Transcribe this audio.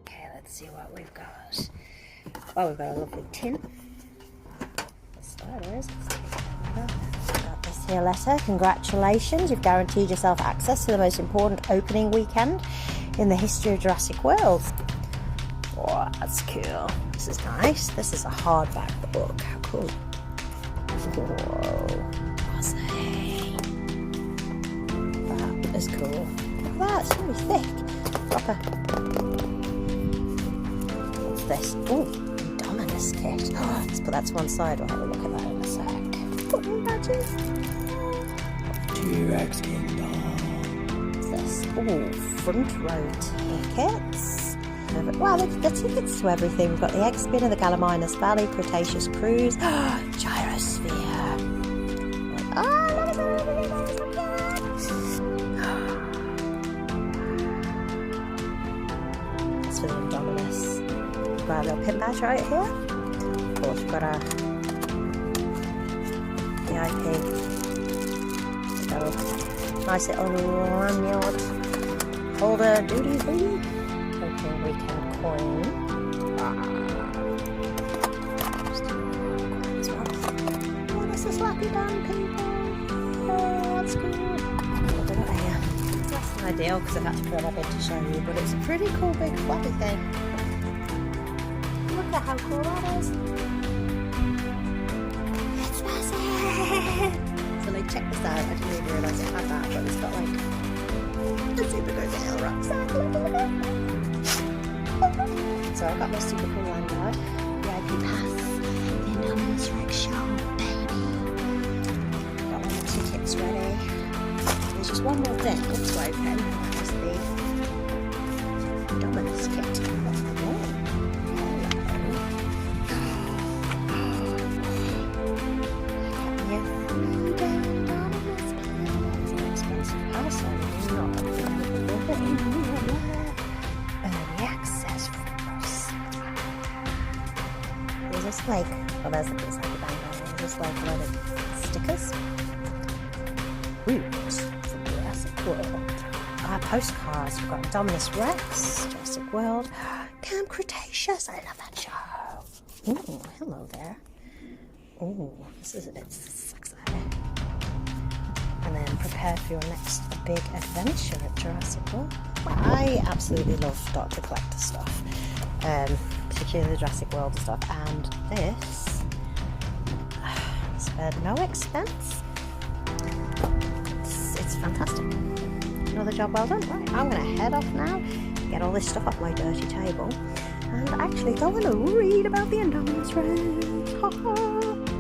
Okay, let's see what we've got. Oh, we've got a lovely tin. For starters, let's take another. We've got this here letter. Congratulations, you've guaranteed yourself access to the most important opening weekend in the history of Jurassic World. Oh, that's cool. This is nice. This is a hardback book. How cool. Whoa. What's that? That is cool. Look at that. It's really thick. Proper. What's this? Oh, Indominous Kit. Oh, let's put that to one side. We'll have a look at that in a sec. Football badges. T-Rex Kingdom. What's this? Oh, front row tickets. Wow, the tickets to everything. We've got the egg spinner, the Gallimimus Valley, Cretaceous Cruise, Gyrosphere. Oh, I love it. That's for the Indominus. Got a little pin badge right here. Of course, we've got our VIP. So, nice little lanyard holder, duty free. Open weekend coin. Oh, this is Slappy Dan, people. Oh, that's good. Look at that here. It's less than ideal because I've had to put that in to show you, but it's a pretty cool big flappy thing. Look at how cool that is. It's massive. So like, check this out. I didn't even realise it had that, but it's got like a super good little rucksack. Look at it. So I've got my super cool lanyard, VIP pass, the Indominous Rex show, baby. Got all my tickets ready. There's just one more thing to open. That's the Indominous Kit. Just like, oh, there's like a bandana. Just like a lot of stickers. Root from Jurassic World. Our postcards. We've got Indominous Rex, Jurassic World, Camp Cretaceous. I love that show. Ooh, hello there. Ooh, this is a bit sexy. And then prepare for your next big adventure at Jurassic World. I absolutely love Dr. Collector stuff. Particularly the Jurassic World and stuff, and this spared no expense. It's fantastic. Another job well done. Right, I'm going to head off now, get all this stuff off my dirty table, and actually go and read about the Indominus Rex.